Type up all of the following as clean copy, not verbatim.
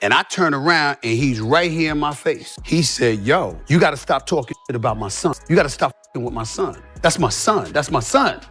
And I turn around and he's right here in my face. He said, yo, you gotta stop talking shit about my son. You gotta stop f***ing with my son. That's my son, that's my son. And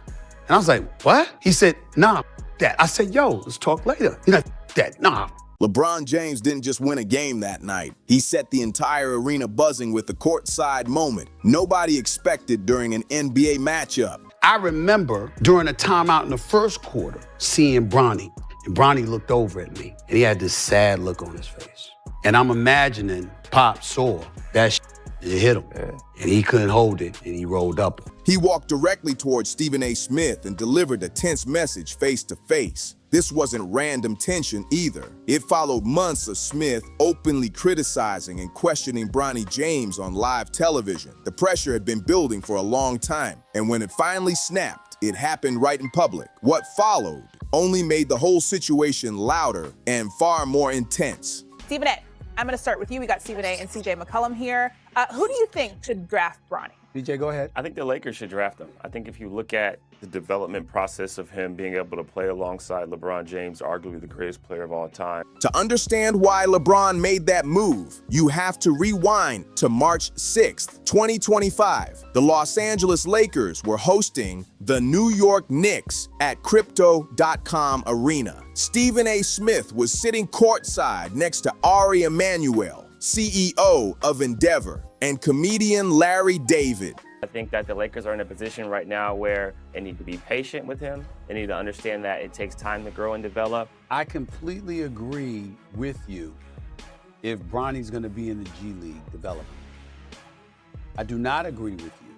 I was like, what? He said, nah, that. I said, yo, let's talk later. He's like, that, nah. LeBronJames didn't just win a game that night. He set the entire arena buzzing with a courtside moment nobody expected during an NBA matchup. I remember during a timeout in the first quarter, seeing Bronny. And Bronny looked over at me, and he had this sad look on his face. And I'm imagining Pop saw that shit, it hit him. Yeah. And he couldn't hold it, and he rolled up. He walked directly towards StephenASmith and delivered a tense message face to face. This wasn't random tension either. It followed months of Smith openly criticizing and questioning BronnyJames on live television. The pressure had been building for a long time, and when it finally snapped, it happened right in public. What followed only made the whole situation louder and far more intense. Stephen A., I'm going to start with you. We got Stephen A. and CJ McCollum here. Who do you think should draft Bronny? DJ, go ahead. I think the Lakers should draft him. I think if you look at the development process of him being able to play alongside LeBronJames, arguably the greatest player of all time. To understand why LeBron made that move, you have to rewind to March 6th, 2025. The Los Angeles Lakers were hosting the New York Knicks at Crypto.com Arena. StephenASmith was sitting courtside next to Ari Emanuel, CEO of Endeavor, and comedian Larry David. I think that the Lakers are in a position right now where they need to be patient with him. They need to understand that it takes time to grow and develop. I completely agree with you if Bronny's gonna be in the G League development. I do not agree with you.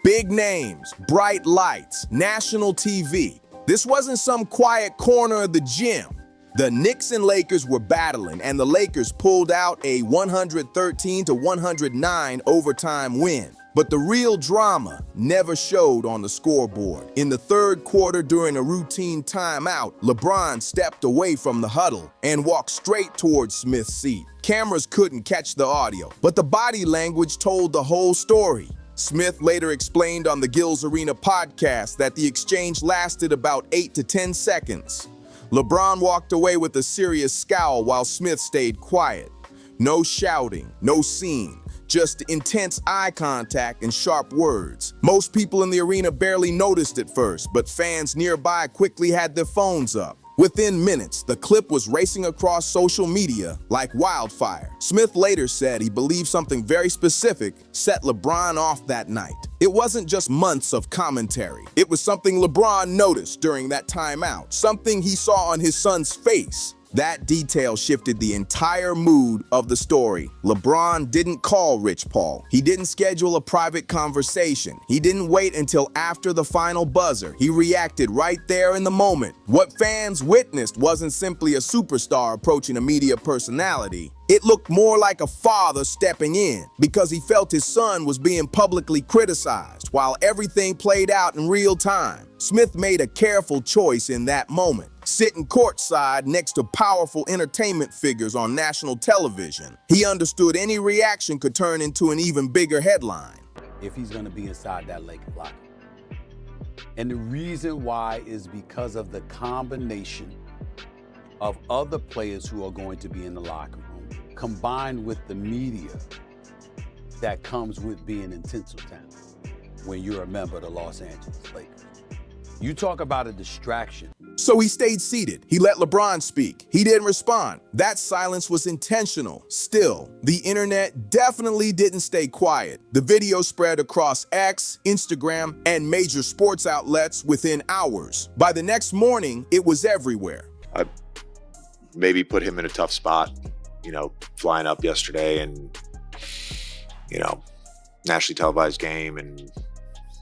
Big names, bright lights, national TV. This wasn't some quiet corner of the gym. The Knicks and Lakers were battling, and the Lakers pulled out a 113-109 overtime win. But the real drama never showed on the scoreboard. In the third quarter, during a routine timeout, LeBron stepped away from the huddle and walked straight towards Smith's seat. Cameras couldn't catch the audio, but the body language told the whole story. Smith later explained on the Gills Arena podcast that the exchange lasted about 8 to 10 seconds. LeBron walked away with a serious scowl while Smith stayed quiet. No shouting, no scene, just intense eye contact and sharp words. Most people in the arena barely noticed at first, but fans nearby quickly had their phones up. Within minutes, the clip was racing across social media like wildfire. Smith later said he believed something very specific set LeBron off that night. It wasn't just months of commentary. It was something LeBron noticed during that timeout, something he saw on his son's face. That detail shifted the entire mood of the story. LeBron didn't call Rich Paul. He didn't schedule a private conversation. He didn't wait until after the final buzzer. He reacted right there in the moment. What fans witnessed wasn't simply a superstar approaching a media personality. It looked more like a father stepping in because he felt his son was being publicly criticized while everything played out in real time. Smith made a careful choice in that moment. Sitting courtside next to powerful entertainment figures on national television, he understood any reaction could turn into an even bigger headline. If he's gonna be inside that Laker locker. And the reason why is because of the combination of other players who are going to be in the locker room, combined with the media that comes with being in Tinseltown when you're a member of the Los Angeles Lakers. You talk about a distraction. So he stayed seated. He let LeBron speak. He didn't respond. That silence was intentional. Still, the internet definitely didn't stay quiet. The video spread across X, Instagram, and major sports outlets within hours. By the next morning, it was everywhere. I maybe put him in a tough spot, flying up yesterday and, nationally televised game and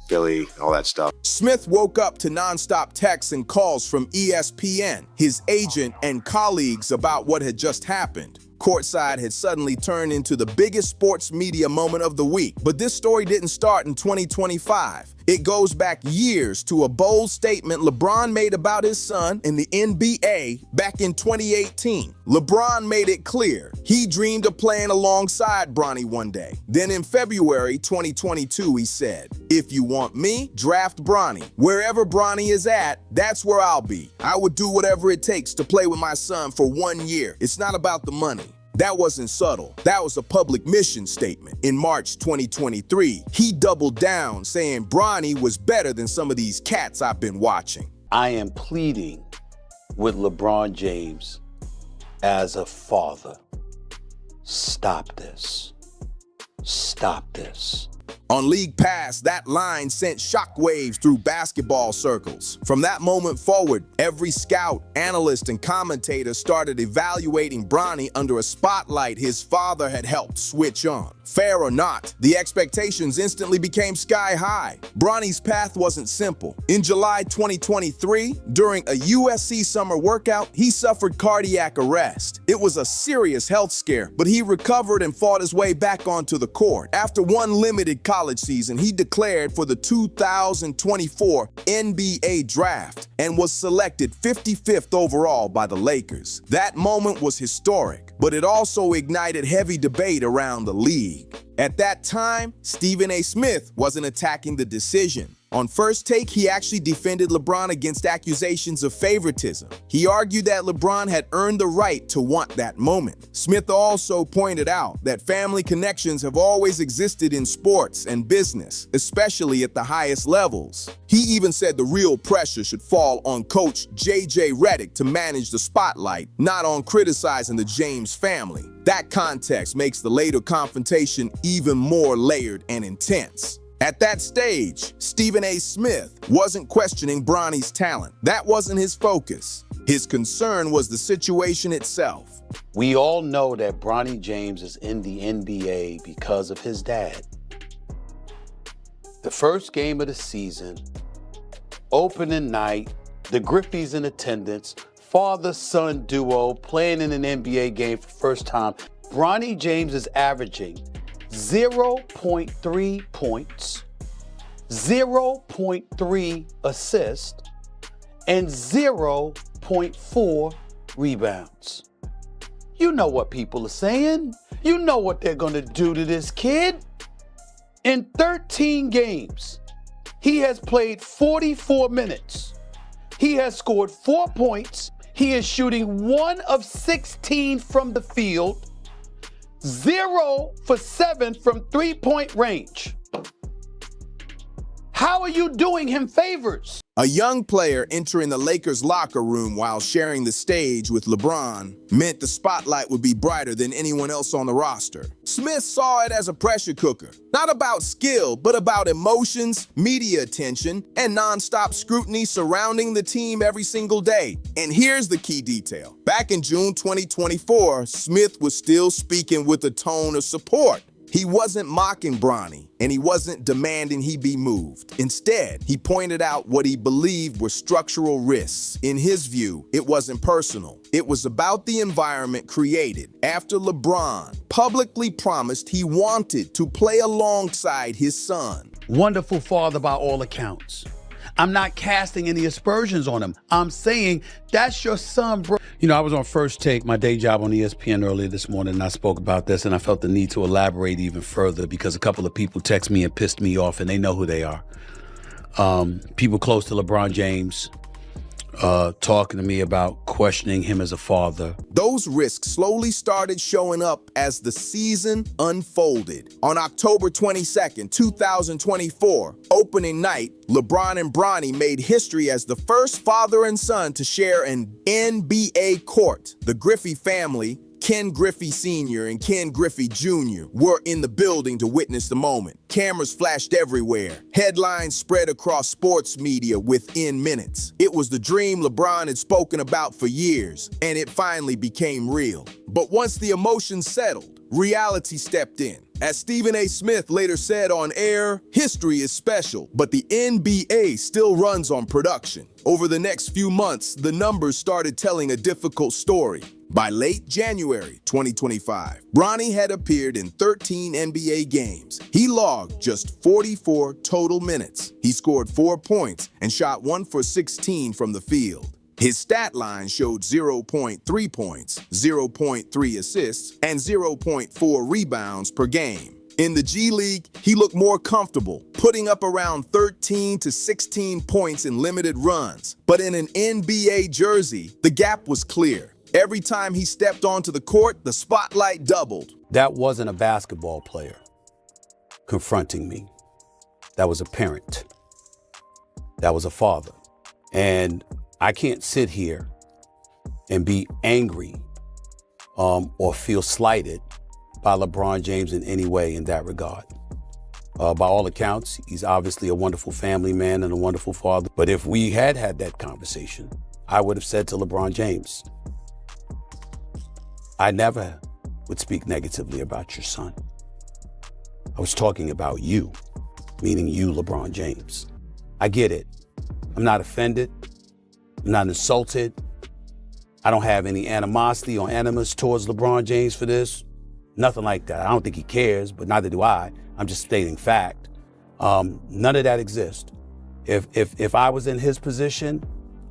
Philly, all that stuff. Smith woke up to nonstop texts and calls from ESPN, his agent, and colleagues about what had just happened. Courtside had suddenly turned into the biggest sports media moment of the week. But this story didn't start in 2025. It goes back years to a bold statement LeBron made about his son in the NBA back in 2018. LeBron made it clear he dreamed of playing alongside Bronny one day. Then in February 2022, he said, "If you want me, draft Bronny. Wherever Bronny is at, that's where I'll be. I would do whatever it takes to play with my son for 1 year. It's not about the money." That wasn't subtle. That was a public mission statement. In March 2023, he doubled down, saying Bronny was better than some of these cats I've been watching. I am pleading with LeBron James as a father. Stop this. Stop this. On League Pass, that line sent shockwaves through basketball circles. From that moment forward, every scout, analyst, and commentator started evaluating Bronny under a spotlight his father had helped switch on. Fair or not, the expectations instantly became sky high. Bronny's path wasn't simple. In July 2023, during a USC summer workout, he suffered cardiac arrest. It was a serious health scare, but he recovered and fought his way back onto the court. After one limited college season, he declared for the 2024 NBA draft and was selected 55th overall by the Lakers. That moment was historic, but it also ignited heavy debate around the league. At that time, StephenASmith wasn't attacking the decision. On First Take, he actually defended LeBron against accusations of favoritism. He argued that LeBron had earned the right to want that moment. Smith also pointed out that family connections have always existed in sports and business, especially at the highest levels. He even said the real pressure should fall on coach J.J. Redick to manage the spotlight, not on criticizing the James family. That context makes the later confrontation even more layered and intense. At that stage, StephenASmith wasn't questioning Bronny's talent. That wasn't his focus. His concern was the situation itself. We all know that BronnyJames is in the NBA because of his dad. The first game of the season, opening night, the Griffey's in attendance, father-son duo playing in an NBA game for the first time. BronnyJames is averaging 0.3 points, 0.3 assists, and 0.4 rebounds. You know what people are saying. You know what they're going to do to this kid. In 13 games, he has played 44 minutes. He has scored 4 points. He is shooting 1 of 16 from the field. 0 for 7 from three-point range. How are you doing him favors? A young player entering the Lakers locker room while sharing the stage with LeBron meant the spotlight would be brighter than anyone else on the roster. Smith saw it as a pressure cooker, not about skill, but about emotions, media attention, and nonstop scrutiny surrounding the team every single day. And here's the key detail. Back in June 2024, Smith was still speaking with a tone of support. He wasn't mocking Bronny, and he wasn't demanding he be moved. Instead, he pointed out what he believed were structural risks. In his view, it wasn't personal. It was about the environment created after LeBron publicly promised he wanted to play alongside his son. Wonderful father by all accounts. I'm not casting any aspersions on him. I'm saying that's your son, bro. You know, I was on First Take, my day job on ESPN earlier this morning, and I spoke about this, and I felt the need to elaborate even further because a couple of people text me and pissed me off, and they know who they are. People close to LeBronJames talking to me about questioning him as a father. Those risks slowly started showing up as the season unfolded. On October 22nd, 2024, opening night, LeBron and Bronny made history as the first father and son to share an NBA court. The Griffey family, Ken Griffey Sr. and Ken Griffey Jr. were in the building to witness the moment. Cameras flashed everywhere. Headlines spread across sports media within minutes. It was the dream LeBron had spoken about for years, and it finally became real. But once the emotions settled, reality stepped in. As StephenASmith later said on air, history is special, but the NBA still runs on production. Over the next few months, the numbers started telling a difficult story. By late January 2025, Bronny had appeared in 13 NBA games. He logged just 44 total minutes. He scored 4 points and shot 1 for 16 from the field. His stat line showed 0.3 points, 0.3 assists, and 0.4 rebounds per game. In the G League, he looked more comfortable, putting up around 13 to 16 points in limited runs. But in an NBA jersey, the gap was clear. Every time he stepped onto the court, the spotlight doubled. That wasn't a basketball player confronting me. That was a parent. That was a father. And I can't sit here and be angry or feel slighted by LeBron James in any way in that regard. By all accounts, he's obviously a wonderful family man and a wonderful father. But if we had had that conversation, I would have said to LeBron James, I never would speak negatively about your son. I was talking about you, meaning you, LeBron James. I get it. I'm not offended. I'm not insulted. I don't have any animosity or animus towards LeBron James for this. Nothing like that. I don't think he cares, but neither do I. I'm just stating fact. None of that exists. If I was in his position,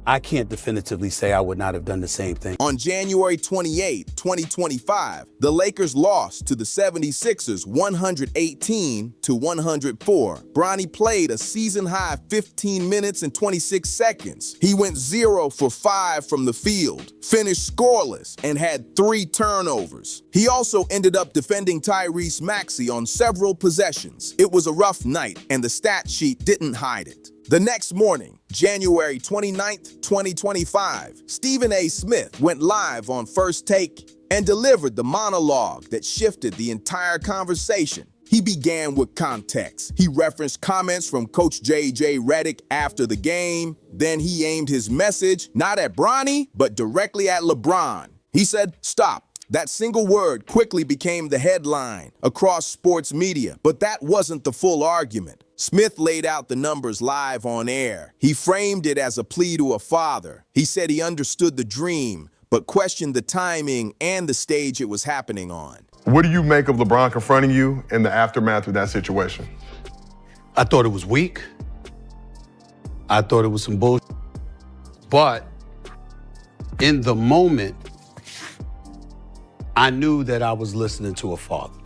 I can't definitively say I would not have done the same thing. On January 28, 2025, the Lakers lost to the 76ers 118-104. Bronny played a season-high 15 minutes and 26 seconds. He went 0 for 5 from the field, finished scoreless, and had 3 turnovers. He also ended up defending Tyrese Maxey on several possessions. It was a rough night, and the stat sheet didn't hide it. The next morning, January 29th, 2025, StephenASmith went live on First Take and delivered the monologue that shifted the entire conversation. He began with context. He referenced comments from Coach J.J. Redick after the game. Then he aimed his message not at Bronny, but directly at LeBron. He said, "Stop." That single word quickly became the headline across sports media, but that wasn't the full argument. Smith laid out the numbers live on air. He framed it as a plea to a father. He said he understood the dream, but questioned the timing and the stage it was happening on. What do you make of LeBron confronting you in the aftermath of that situation? I thought it was weak. I thought it was some bullshit. But in the moment, I knew that I was listening to a father.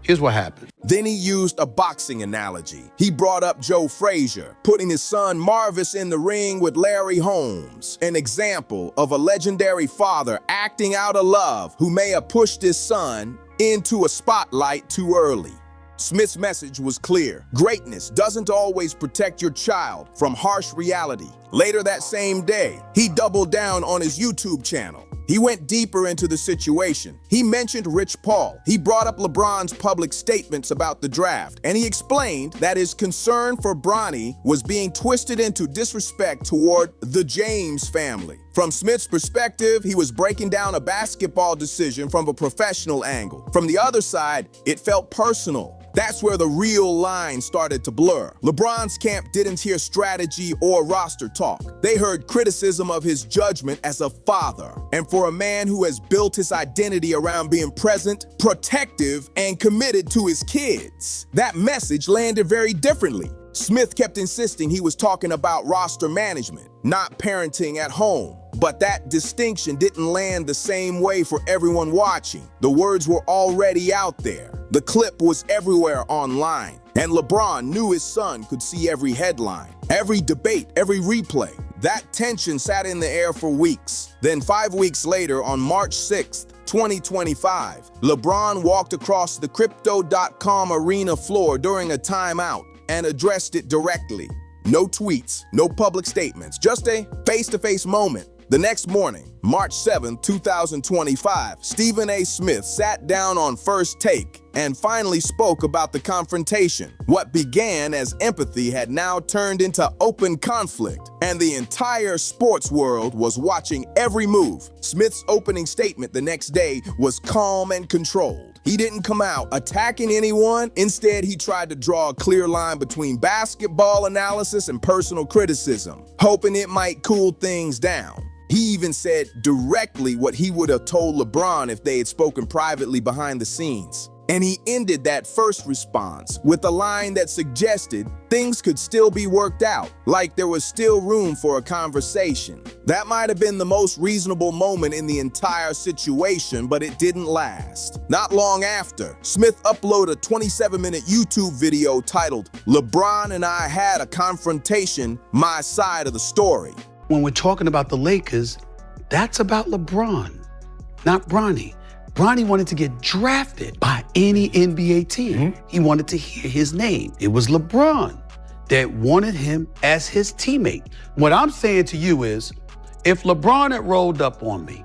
Here's what happened. Then he used a boxing analogy. He brought up Joe Frazier, putting his son Marvis in the ring with Larry Holmes, an example of a legendary father acting out of love who may have pushed his son into a spotlight too early. Smith's message was clear. Greatness doesn't always protect your child from harsh reality. Later that same day, he doubled down on his YouTube channel. He went deeper into the situation. He mentioned Rich Paul. He brought up LeBron's public statements about the draft, and he explained that his concern for Bronny was being twisted into disrespect toward the James family. From Smith's perspective, he was breaking down a basketball decision from a professional angle. From the other side, it felt personal. That's where the real line started to blur. LeBron's camp didn't hear strategy or roster talk. They heard criticism of his judgment as a father. And for a man who has built his identity around being present, protective, and committed to his kids, that message landed very differently. Smith kept insisting he was talking about roster management, not parenting at home. But that distinction didn't land the same way for everyone watching. The words were already out there. The clip was everywhere online. And LeBron knew his son could see every headline, every debate, every replay. That tension sat in the air for weeks. Then 5 weeks later, on March 6th, 2025, LeBron walked across the Crypto.com arena floor during a timeout and addressed it directly. No tweets, no public statements, just a face-to-face moment. The next morning, March 7, 2025, StephenASmith sat down on First Take and finally spoke about the confrontation. What began as empathy had now turned into open conflict, and the entire sports world was watching every move. Smith's opening statement the next day was calm and controlled. He didn't come out attacking anyone. Instead, he tried to draw a clear line between basketball analysis and personal criticism, hoping it might cool things down. He even said directly what he would have told LeBron if they had spoken privately behind the scenes. And he ended that first response with a line that suggested things could still be worked out, like there was still room for a conversation. That might have been the most reasonable moment in the entire situation, but it didn't last. Not long after, Smith uploaded a 27-minute YouTube video titled, "LeBron and I Had a Confrontation, My Side of the Story." When we're talking about the Lakers, that's about LeBron, not Bronny. Bronny wanted to get drafted by any NBA team. He wanted to hear his name. It was LeBron that wanted him as his teammate. What I'm saying to you is, if LeBron had rolled up on me,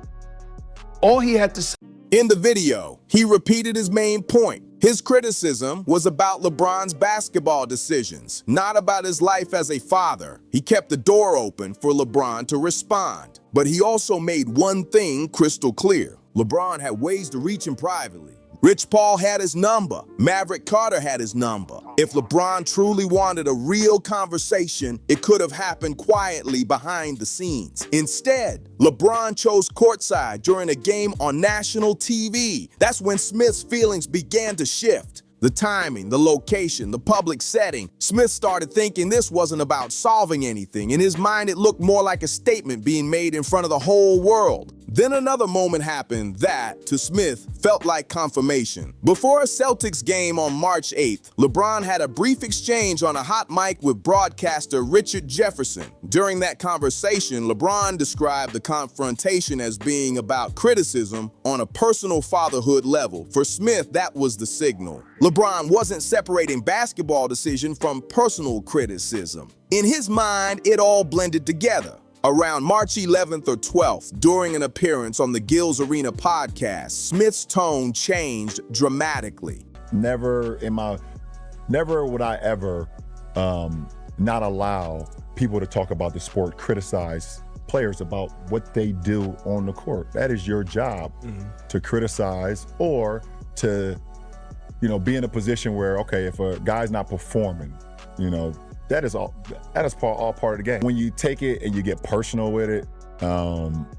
all he had to say. In the video, he repeated his main point. His criticism was about LeBron's basketball decisions, not about his life as a father. He kept the door open for LeBron to respond. But he also made one thing crystal clear. LeBron had ways to reach him privately. Rich Paul had his number. Maverick Carter had his number. If LeBron truly wanted a real conversation, it could have happened quietly behind the scenes. Instead, LeBron chose courtside during a game on national TV. That's when Smith's feelings began to shift. The timing, the location, the public setting. Smith started thinking this wasn't about solving anything. In his mind, it looked more like a statement being made in front of the whole world. Then another moment happened that, to Smith, felt like confirmation. Before a Celtics game on March 8th, LeBron had a brief exchange on a hot mic with broadcaster Richard Jefferson. During that conversation, LeBron described the confrontation as being about criticism on a personal fatherhood level. For Smith, that was the signal. LeBron wasn't separating basketball decision from personal criticism. In his mind, it all blended together. Around March 11th or 12th, during an appearance on the Gills Arena podcast, Smith's tone changed dramatically. Never would I ever not allow people to talk about the sport, criticize players about what they do on the court. That is your job, to criticize or to, be in a position where, okay, if a guy's not performing, that is all part of the game. When you take it and you get personal with it,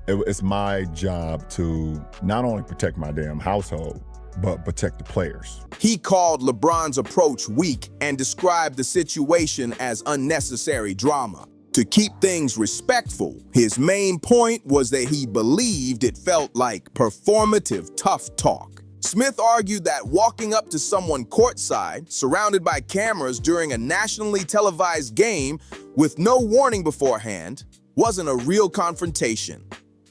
it's my job to not only protect my damn household, but protect the players. He called LeBron's approach weak and described the situation as unnecessary drama. To keep things respectful, his main point was that he believed it felt like performative tough talk. Smith argued that walking up to someone courtside, surrounded by cameras during a nationally televised game with no warning beforehand, wasn't a real confrontation.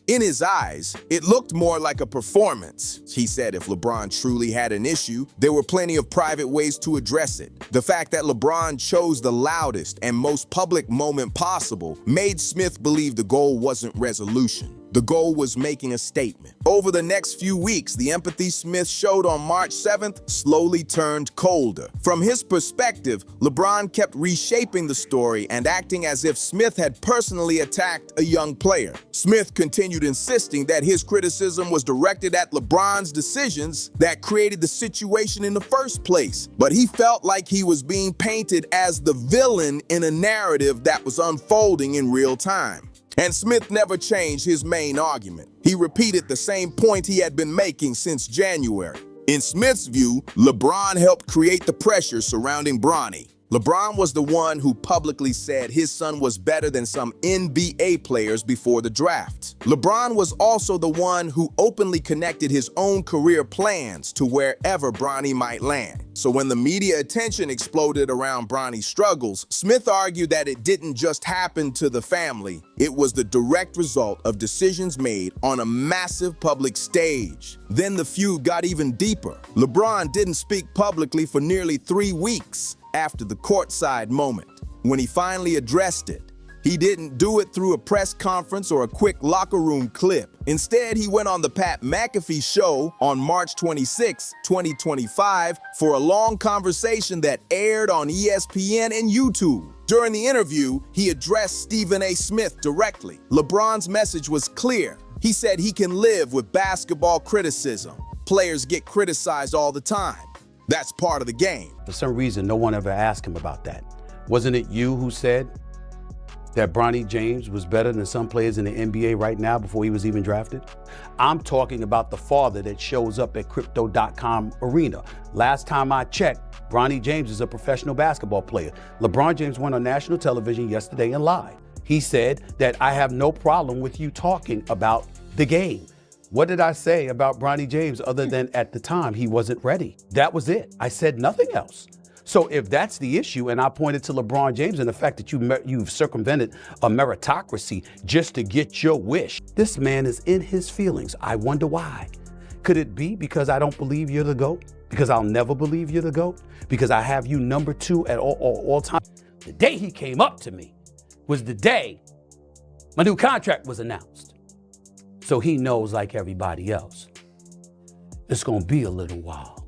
In his eyes, it looked more like a performance. He said if LeBron truly had an issue, there were plenty of private ways to address it. The fact that LeBron chose the loudest and most public moment possible made Smith believe the goal wasn't resolution. The goal was making a statement. Over the next few weeks, the empathy Smith showed on March 7th slowly turned colder. From his perspective, LeBron kept reshaping the story and acting as if Smith had personally attacked a young player. Smith continued insisting that his criticism was directed at LeBron's decisions that created the situation in the first place. But he felt like he was being painted as the villain in a narrative that was unfolding in real time. And Smith never changed his main argument. He repeated the same point he had been making since January. In Smith's view, LeBron helped create the pressure surrounding Bronny. LeBron was the one who publicly said his son was better than some NBA players before the draft. LeBron was also the one who openly connected his own career plans to wherever Bronny might land. So when the media attention exploded around Bronny's struggles, Smith argued that it didn't just happen to the family. It was the direct result of decisions made on a massive public stage. Then the feud got even deeper. LeBron didn't speak publicly for nearly 3 weeks after the courtside moment. When he finally addressed it, he didn't do it through a press conference or a quick locker room clip. Instead, he went on the Pat McAfee show on March 26, 2025 for a long conversation that aired on ESPN and YouTube. During the interview, he addressed StephenASmith directly. LeBron's message was clear. He said he can live with basketball criticism. Players get criticized all the time. That's part of the game. For some reason, no one ever asked him about that. Wasn't it you who said, that BronnyJames was better than some players in the NBA right now before he was even drafted? I'm talking about the father that shows up at crypto.com arena. Last time I checked, BronnyJames is a professional basketball player. LeBron James went on national television yesterday and lied. He said that I have no problem with you talking about the game. What did I say about BronnyJames other than at the time he wasn't ready? That was it. I said nothing else. So if that's the issue, and I pointed to LeBron James and the fact that you've circumvented a meritocracy just to get your wish, this man is in his feelings. I wonder why. Could it be because I don't believe you're the GOAT? Because I'll never believe you're the GOAT? Because I have you number 2 at all time? The day he came up to me was the day my new contract was announced. So he knows, like everybody else, it's gonna be a little while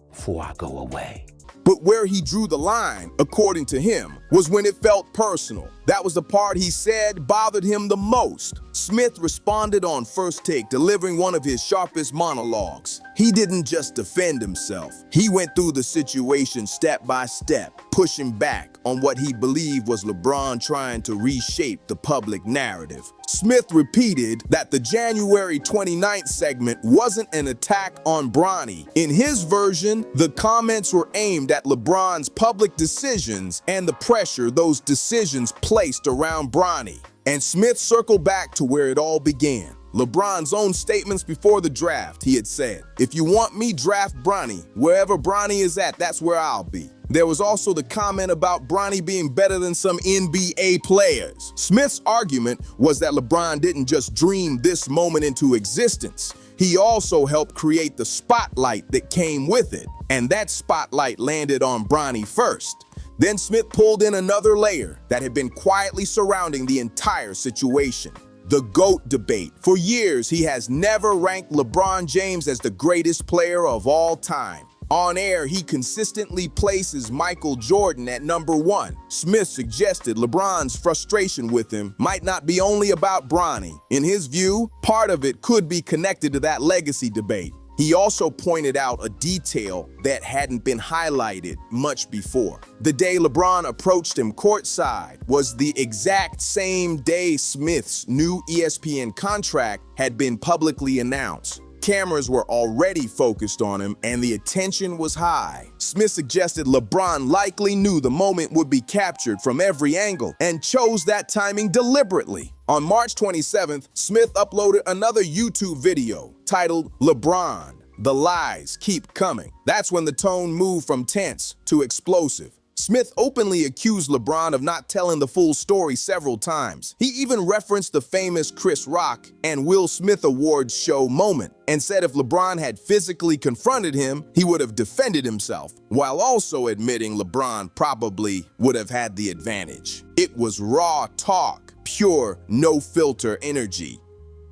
before I go away. But where he drew the line, according to him, was when it felt personal. That was the part he said bothered him the most. Smith responded on First Take, delivering one of his sharpest monologues. He didn't just defend himself. He went through the situation step by step, pushing back on what he believed was LeBron trying to reshape the public narrative. Smith repeated that the January 29th segment wasn't an attack on Bronny. In his version, the comments were aimed at LeBron's public decisions and the pressure those decisions placed around Bronny. And Smith circled back to where it all began. LeBron's own statements before the draft, he had said, "If you want me, draft Bronny. Wherever Bronny is at, that's where I'll be." There was also the comment about Bronny being better than some NBA players. Smith's argument was that LeBron didn't just dream this moment into existence. He also helped create the spotlight that came with it. And that spotlight landed on Bronny first. Then Smith pulled in another layer that had been quietly surrounding the entire situation. The GOAT debate. For years, he has never ranked LeBron James as the greatest player of all time. On air, he consistently places Michael Jordan at number 1. Smith suggested LeBron's frustration with him might not be only about Bronny. In his view, part of it could be connected to that legacy debate. He also pointed out a detail that hadn't been highlighted much before. The day LeBron approached him courtside was the exact same day Smith's new ESPN contract had been publicly announced. Cameras were already focused on him and the attention was high. Smith suggested LeBron likely knew the moment would be captured from every angle and chose that timing deliberately. On March 27th, Smith uploaded another YouTube video titled "LeBron, the Lies Keep Coming." That's when the tone moved from tense to explosive. Smith openly accused LeBron of not telling the full story several times. He even referenced the famous Chris Rock and Will Smith Awards show moment and said if LeBron had physically confronted him, he would have defended himself, while also admitting LeBron probably would have had the advantage. It was raw talk, pure, no-filter energy.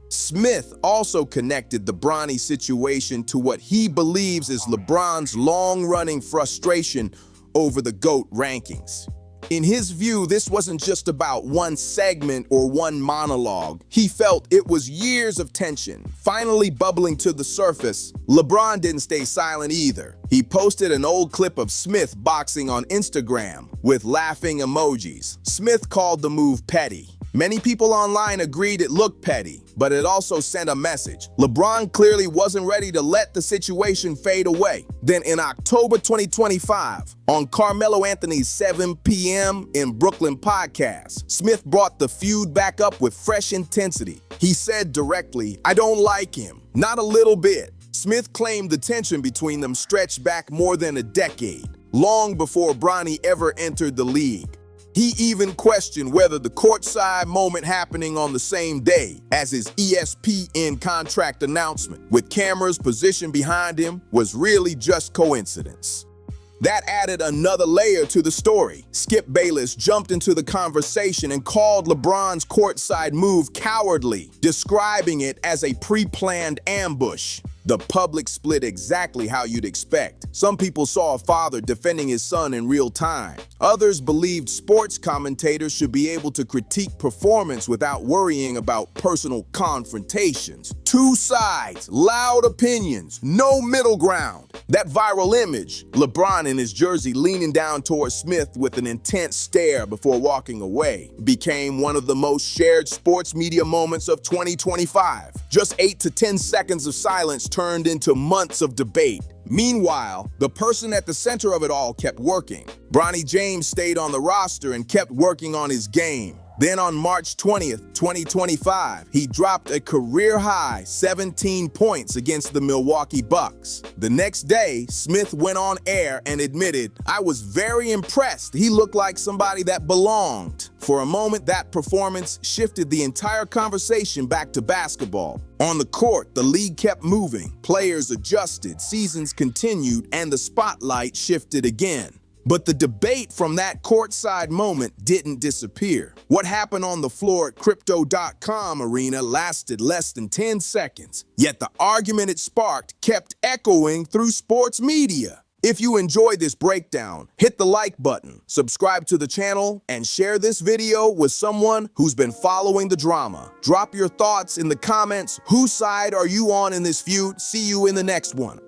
Smith also connected the Bronny situation to what he believes is LeBron's long-running frustration over the GOAT rankings. In his view, this wasn't just about one segment or one monologue. He felt it was years of tension, finally bubbling to the surface. LeBron didn't stay silent either. He posted an old clip of Smith boxing on Instagram with laughing emojis. Smith called the move petty. Many people online agreed it looked petty, but it also sent a message. LeBron clearly wasn't ready to let the situation fade away. Then in October 2025, on Carmelo Anthony's 7 p.m. in Brooklyn podcast, Smith brought the feud back up with fresh intensity. He said directly, "I don't like him, not a little bit." Smith claimed the tension between them stretched back more than a decade, long before Bronny ever entered the league. He even questioned whether the courtside moment happening on the same day as his ESPN contract announcement, with cameras positioned behind him, was really just coincidence. That added another layer to the story. Skip Bayless jumped into the conversation and called LeBron's courtside move cowardly, describing it as a pre-planned ambush. The public split exactly how you'd expect. Some people saw a father defending his son in real time. Others believed sports commentators should be able to critique performance without worrying about personal confrontations. Two sides, loud opinions, no middle ground. That viral image, LeBron in his jersey leaning down towards Smith with an intense stare before walking away, became one of the most shared sports media moments of 2025. Just 8 to 10 seconds of silence turned into months of debate. Meanwhile, the person at the center of it all kept working. BronnyJames stayed on the roster and kept working on his game. Then on March 20th, 2025, he dropped a career-high 17 points against the Milwaukee Bucks. The next day, Smith went on air and admitted, "I was very impressed. He looked like somebody that belonged." For a moment, that performance shifted the entire conversation back to basketball. On the court, the league kept moving. Players adjusted, seasons continued, and the spotlight shifted again. But the debate from that courtside moment didn't disappear. What happened on the floor at Crypto.com arena lasted less than 10 seconds, yet the argument it sparked kept echoing through sports media. If you enjoyed this breakdown, hit the like button, subscribe to the channel, and share this video with someone who's been following the drama. Drop your thoughts in the comments. Whose side are you on in this feud? See you in the next one.